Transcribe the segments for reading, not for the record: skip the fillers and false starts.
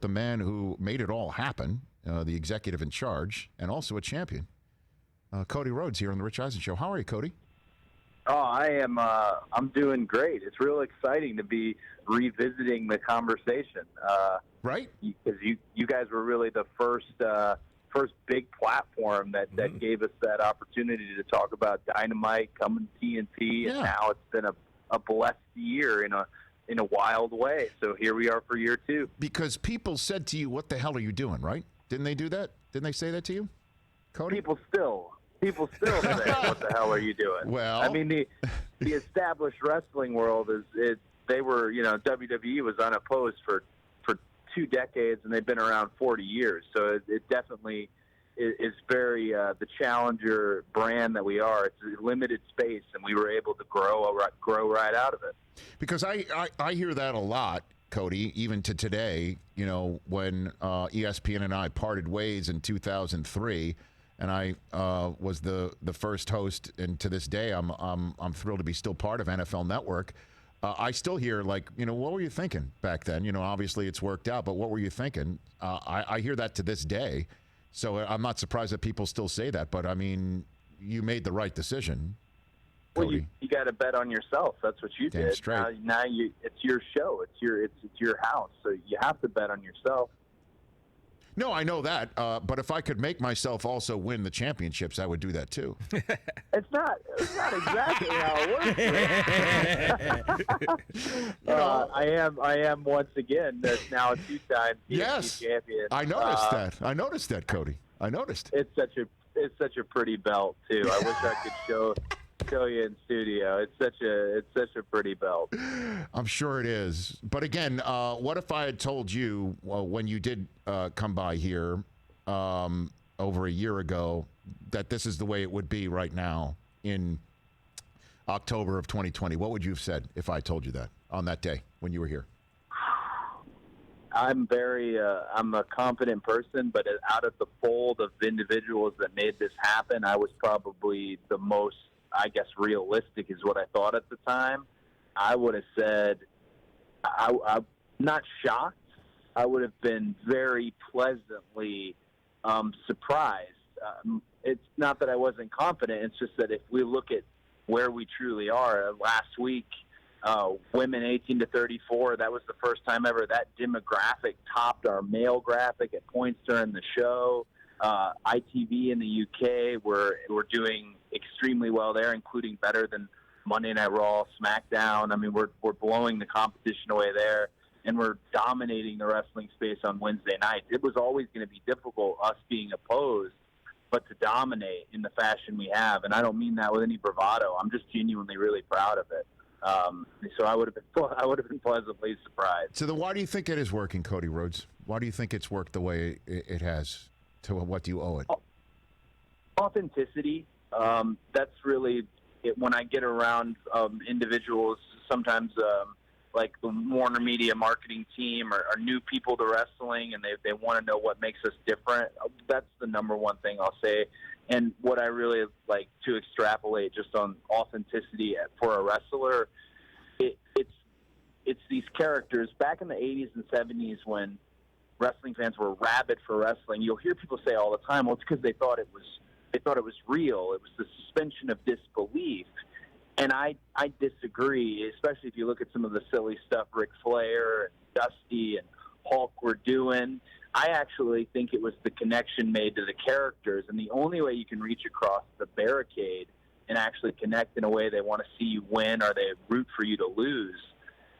the man who made it all happen, the executive in charge, and also a champion. Cody Rhodes here on the Rich Eisen Show. How are you, Cody? Oh, I'm doing great. It's real exciting to be revisiting the conversation. Right? Because you guys were really the first big platform that gave us that opportunity to talk about Dynamite, coming to TNT, and now it's been a blessed year in a wild way. So here we are for year 2. Because people said to you, "What the hell are you doing?" Right? Didn't they do that? Didn't they say that to you, Cody? People still say, "What the hell are you doing?" Well, I mean, the established wrestling world WWE was unopposed for 2 decades, and they've been around 40 years. So it definitely is very the challenger brand that we are. It's a limited space, and we were able to grow right out of it. Because I hear that a lot, Cody, even to today. When ESPN and I parted ways in 2003, and I was the first host, and to this day, I'm thrilled to be still part of NFL Network. I still hear what were you thinking back then? Obviously it's worked out, but what were you thinking? I hear that to this day, so I'm not surprised that people still say that. But I mean, you made the right decision. Well, Cody. you got to bet on yourself. That's what you Damn did. straight. Now it's your show. It's your house. So you have to bet on yourself. No, I know that. But if I could make myself also win the championships, I would do that too. It's not exactly how it works. I am once again now a 2-time TNT champion. I noticed that, Cody. I noticed. It's such a pretty belt too. I wish I could show you in studio. It's such a pretty belt. I'm sure it is. But again, what if I had told you when you did come by here over a year ago that this is the way it would be right now in October of 2020? What would you have said if I told you that on that day when you were here? I'm a confident person, but out of the fold of individuals that made this happen, I was probably the most, I guess, realistic is what I thought at the time. I would have said, I'm not shocked. I would have been very pleasantly surprised. It's not that I wasn't confident. It's just that if we look at where we truly are, last week, women 18 to 34, that was the first time ever that demographic topped our male graphic at points during the show. ITV in the UK, we're doing extremely well there, including better than Monday Night Raw, SmackDown. I mean, we're blowing the competition away there, and we're dominating the wrestling space on Wednesday nights. It was always going to be difficult, us being opposed, but to dominate in the fashion we have. And I don't mean that with any bravado. I'm just genuinely really proud of it. So I would have been pleasantly surprised. So then why do you think it is working, Cody Rhodes? Why do you think it's worked the way it has? To what do you owe it? Authenticity. That's really it. When I get around individuals, sometimes like the Warner Media marketing team or new people to wrestling, and they want to know what makes us different. That's the number one thing I'll say. And what I really like to extrapolate just on authenticity for a wrestler, it's these characters back in the 80s and 70s when wrestling fans were rabid for wrestling. You'll hear people say all the time, well, it's because they thought it was real. It was the suspension of disbelief. And I disagree, especially if you look at some of the silly stuff Ric Flair and Dusty and Hulk were doing. I actually think it was the connection made to the characters, and the only way you can reach across the barricade and actually connect in a way they want to see you win or they root for you to lose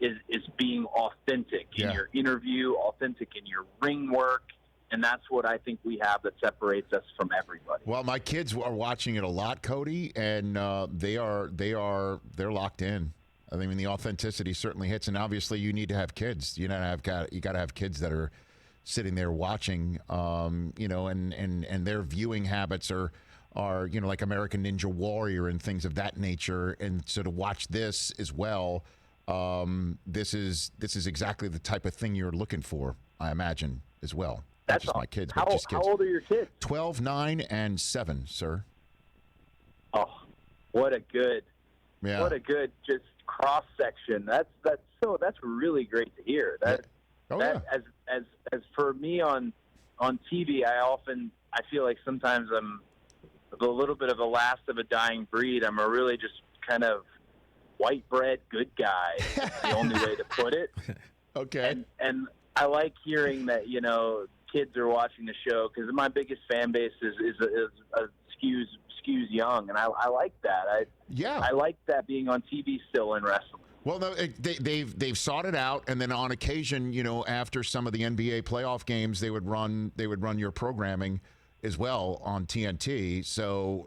is being authentic in your interview, authentic in your ring work, and that's what I think we have that separates us from everybody. Well, my kids are watching it a lot, Cody, and they're locked in. I mean, the authenticity certainly hits, and obviously you need to have kids. You got to have kids that are sitting there watching, and their viewing habits are like American Ninja Warrior and things of that nature, and so to watch this as well. This is exactly the type of thing you're looking for, I imagine, as well. Not just my kids, but just kids. How old are your kids? 12, 9, and 7, sir. Oh, what a good cross section. That's really great to hear. As as for me on TV, I feel like sometimes I'm a little bit of the last of a dying breed. I'm a really just kind of white bread good guy. Is the only way to put it. Okay. And I like hearing that, kids are watching the show, because my biggest fan base is skews young, and I like that. I like that being on TV still in wrestling. Well, no, they've sought it out, and then on occasion, after some of the NBA playoff games, they would run your programming as well on TNT. So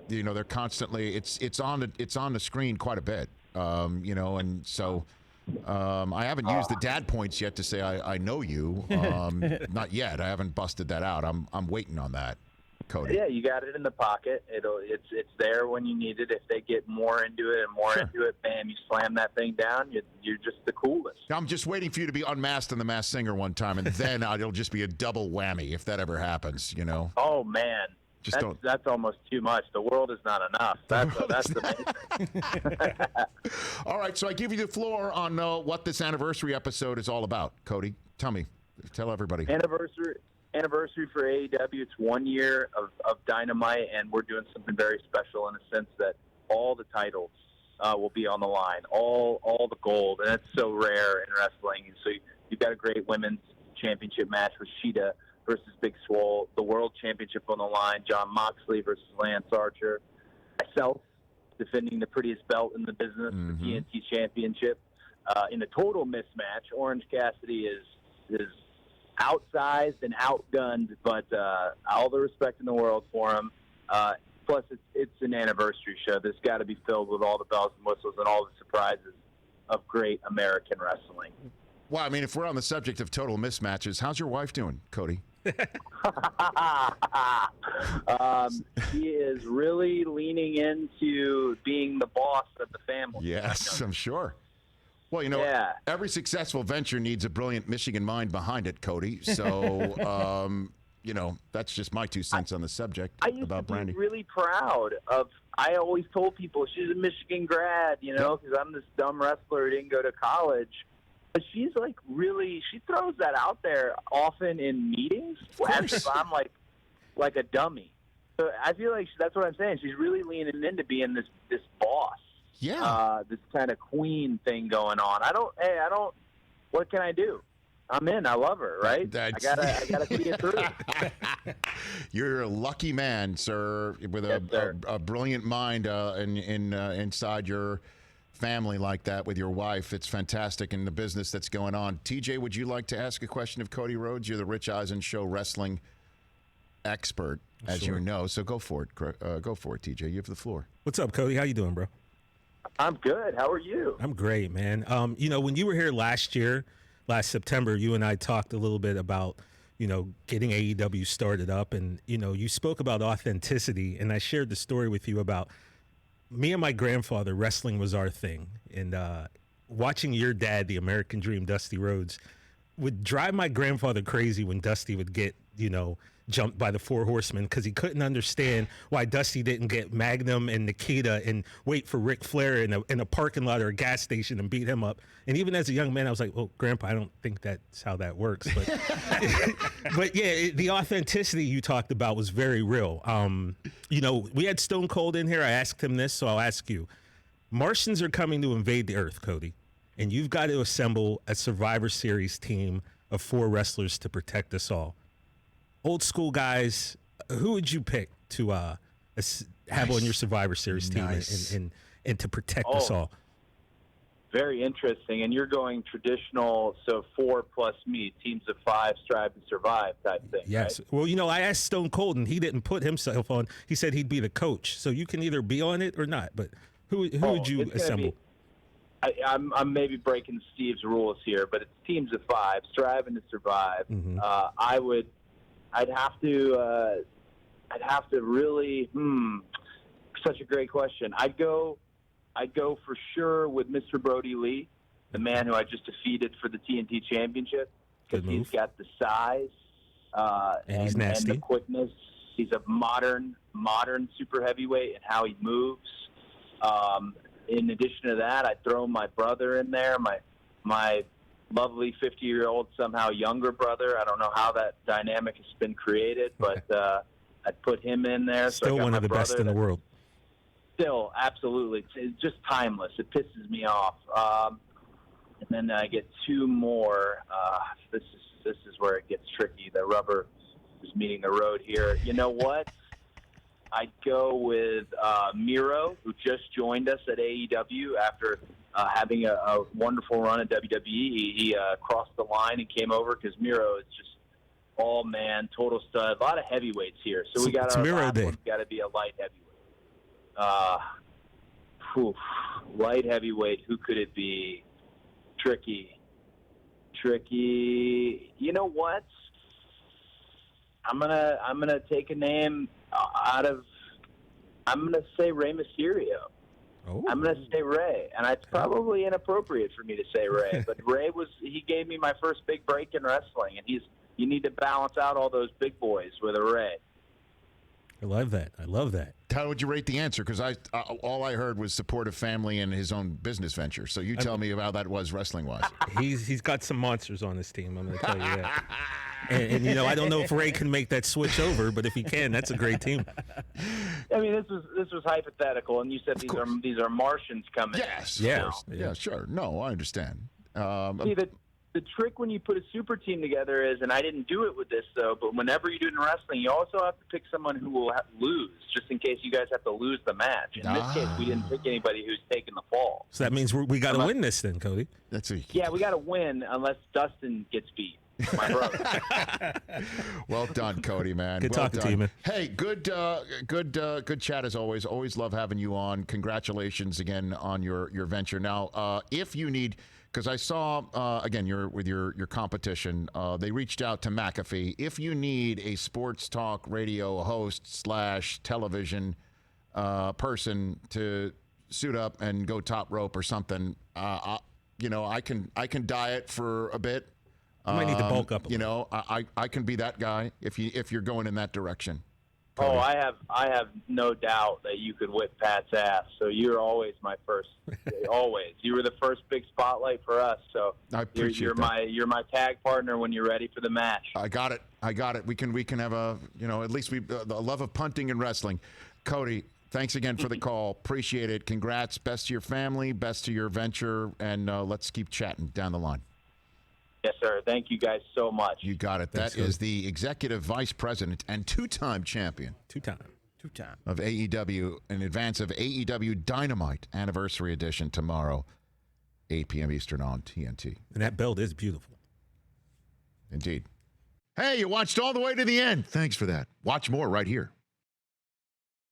they're constantly it's on the screen quite a bit. And so I haven't used the dad points yet to say I know you. Not yet. I haven't busted that out. I'm waiting on that, Cody. Yeah, you got it in the pocket. It's there when you need it. If they get more into it and more into it, bam, you slam that thing down. You're just the coolest. I'm just waiting for you to be unmasked in The Masked Singer one time, and then it'll just be a double whammy if that ever happens. Oh man, that's almost too much. The world is not enough. That's amazing. All right, so I give you the floor on what this anniversary episode is all about, Cody. Tell everybody. Anniversary for AEW. It's 1 year of Dynamite, and we're doing something very special in the sense that all the titles will be on the line, all the gold, and that's so rare in wrestling. And so you've got a great women's championship match with Sheeta versus Big Swole, the world championship on the line, Jon Moxley versus Lance Archer, myself defending the prettiest belt in the business, the TNT championship. In a total mismatch, Orange Cassidy is outsized and outgunned, but all the respect in the world for him. Plus, it's an anniversary show. There's got to be filled with all the bells and whistles and all the surprises of great American wrestling. Well, I mean, if we're on the subject of total mismatches, how's your wife doing, Cody? She is really leaning into being the boss of the family. Yes, I'm sure. Well, every successful venture needs a brilliant Michigan mind behind it, Cody. So, that's just my 2 cents on the subject about Brandy. I used to be really proud of. I always told people she's a Michigan grad, because I'm this dumb wrestler who didn't go to college. But she's she throws that out there often in meetings as if I'm like a dummy. So I feel like that's what I'm saying. She's really leaning into being this boss. Yeah. This kind of queen thing going on. What can I do? I'm in. I love her, right? I gotta see it through. You're a lucky man, sir, with a brilliant mind inside your family like that with your wife. It's fantastic in the business that's going on. TJ, would you like to ask a question of Cody Rhodes? You're the Rich Eisen Show wrestling expert, as you know. So go for it. Go for it, TJ. You have the floor. What's up, Cody? How you doing, bro? I'm good. How are you? I'm great, man. When you were here last September, you and I talked a little bit about, getting AEW started up, and, you spoke about authenticity, and I shared the story with you about me and my grandfather. Wrestling was our thing, and watching your dad, the American Dream, Dusty Rhodes, would drive my grandfather crazy when Dusty would get, jumped by the Four Horsemen, because he couldn't understand why Dusty didn't get Magnum and Nikita and wait for Ric Flair in a parking lot or a gas station and beat him up. And even as a young man, I was like, well, Grandpa, I don't think that's how that works. But, but yeah, the authenticity you talked about was very real. We had Stone Cold in here. I asked him this, so I'll ask you. Martians are coming to invade the Earth, Cody, and you've got to assemble a Survivor Series team of 4 wrestlers to protect us all. Old school guys, who would you pick to have on your Survivor Series team and to protect us all? Very interesting. And you're going traditional, so 4 plus me, teams of 5 strive to survive type thing. Yes. Right? Well, I asked Stone Cold, and he didn't put himself on. He said he'd be the coach. So you can either be on it or not. But who would you assemble? I'm maybe breaking Steve's rules here, but it's teams of 5 striving to survive. Mm-hmm. I'd have to really. Such a great question. I'd go for sure with Mr. Brody Lee, the man who I just defeated for the TNT Championship, because he's got the size and he's nasty, and the quickness. He's a modern super heavyweight and how he moves. In addition to that, I'd throw my brother in there, my lovely 50-year-old, somehow younger brother. I don't know how that dynamic has been created, but I'd put him in there. Still one of the best in the world. Still, absolutely. It's just timeless. It pisses me off. And then I get two more. This is where it gets tricky. The rubber is meeting the road here. You know what? I'd go with Miro, who just joined us at AEW after having a wonderful run at WWE. He crossed the line and came over because Miro is just all-man, total stud. A lot of heavyweights here. So we got our last one's got to be a light heavyweight. Light heavyweight, who could it be? Tricky. You know what? I'm gonna take a name out of. I'm gonna say Rey Mysterio. Oh. I'm gonna say Rey, and it's probably inappropriate for me to say Rey, but Rey he gave me my first big break in wrestling, and you need to balance out all those big boys with a Rey. I love that. How would you rate the answer? Because all I heard was supportive family and his own business venture. So you tell me how that was wrestling-wise. He's got some monsters on his team, I'm going to tell you that. And you know, I don't know if Rey can make that switch over, but if he can, that's a great team. I mean, this was hypothetical, and you said these are Martians coming. Yes. Yeah, sure. No, I understand. See, the trick when you put a super team together is, and I didn't do it with this, though, but whenever you do it in wrestling, you also have to pick someone who will lose, just in case you guys have to lose the match. In this case, we didn't pick anybody who's taking the fall. So that means we got to win this then, Cody. Yeah, we got to win unless Dustin gets beat. My brother. Well done, Cody, man. Good talking to you, man. Hey, good chat as always. Always love having you on. Congratulations again on your venture. Now, if you need, because I saw again with your competition, they reached out to McAfee. If you need a sports talk radio host / television person to suit up and go top rope or something, I can diet for a bit. You might need to bulk up. I can be that guy if you're going in that direction. Cody. Oh, I have no doubt that you could whip Pat's ass. So you're always my first. Always, you were the first big spotlight for us. So I appreciate you're my tag partner when you're ready for the match. I got it. We can have at least the love of punting and wrestling. Cody, thanks again for the call. Appreciate it. Congrats. Best to your family. Best to your venture. And let's keep chatting down the line. Yes, sir. Thank you guys so much. You got it. That is the executive vice president and two-time champion. Two-time. Of AEW in advance of AEW Dynamite Anniversary Edition tomorrow, 8 p.m. Eastern on TNT. And that belt is beautiful. Indeed. Hey, you watched all the way to the end. Thanks for that. Watch more right here.